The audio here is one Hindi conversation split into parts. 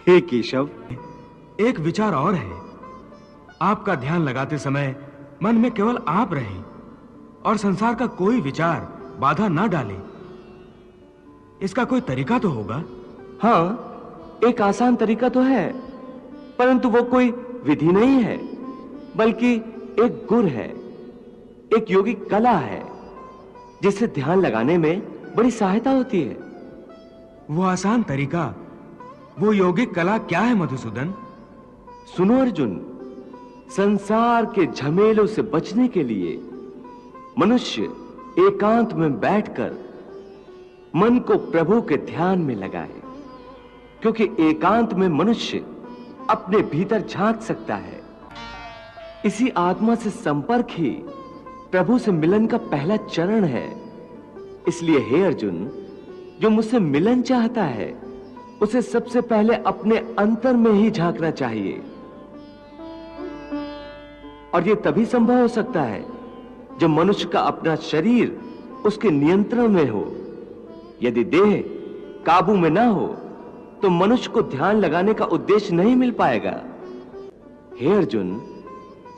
हे केशव, एक विचार और है। आपका ध्यान लगाते समय मन में केवल आप रहें और संसार का कोई विचार बाधा ना डाले। इसका कोई तरीका तो होगा? हाँ, एक आसान तरीका तो है, परंतु वो कोई विधि नहीं है, बल्कि एक गुर है, एक योगिक कला है, जिससे ध्यान लगाने में बड़ी सहायता होती है। वो आसान तरीका, वो योगिक कला क्या है मधुसूदन? सुनो अर्जुन, संसार के झमेलों से बचने के लिए मनुष्य एकांत में बैठकर मन को प्रभु के ध्यान में लगाए, क्योंकि एकांत में मनुष्य अपने भीतर झांक सकता है। इसी आत्मा से संपर्क ही प्रभु से मिलन का पहला चरण है। इसलिए हे अर्जुन, जो मुझसे मिलन चाहता है उसे सबसे पहले अपने अंतर में ही झांकना चाहिए। और यह तभी संभव हो सकता है जब मनुष्य का अपना शरीर उसके नियंत्रण में हो। यदि देह काबू में ना हो तो मनुष्य को ध्यान लगाने का उद्देश्य नहीं मिल पाएगा। हे अर्जुन,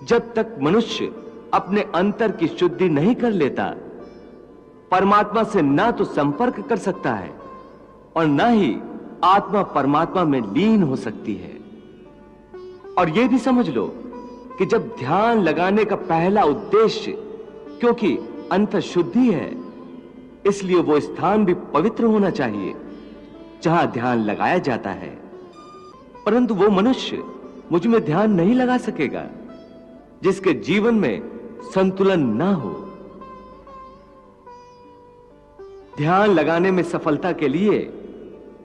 जब तक मनुष्य अपने अंतर की शुद्धि नहीं कर लेता, परमात्मा से ना तो संपर्क कर सकता है और ना ही आत्मा परमात्मा में लीन हो सकती है। और यह भी समझ लो कि जब ध्यान लगाने का पहला उद्देश्य, क्योंकि अंतर शुद्धि है, इसलिए वो स्थान भी पवित्र होना चाहिए जहां ध्यान लगाया जाता है। परंतु वो मनुष्य मुझ में ध्यान नहीं लगा सकेगा जिसके जीवन में संतुलन ना हो। ध्यान लगाने में सफलता के लिए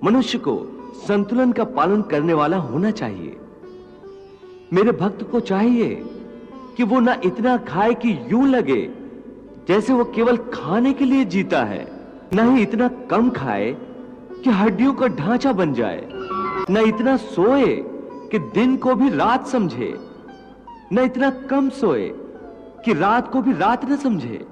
मनुष्य को संतुलन का पालन करने वाला होना चाहिए। मेरे भक्त को चाहिए कि वो ना इतना खाए कि यूं लगे जैसे वो केवल खाने के लिए जीता है, ना ही इतना कम खाए कि हड्डियों का ढांचा बन जाए, ना इतना सोए कि दिन को भी रात समझे, ना इतना कम सोए कि रात को भी रात न समझे।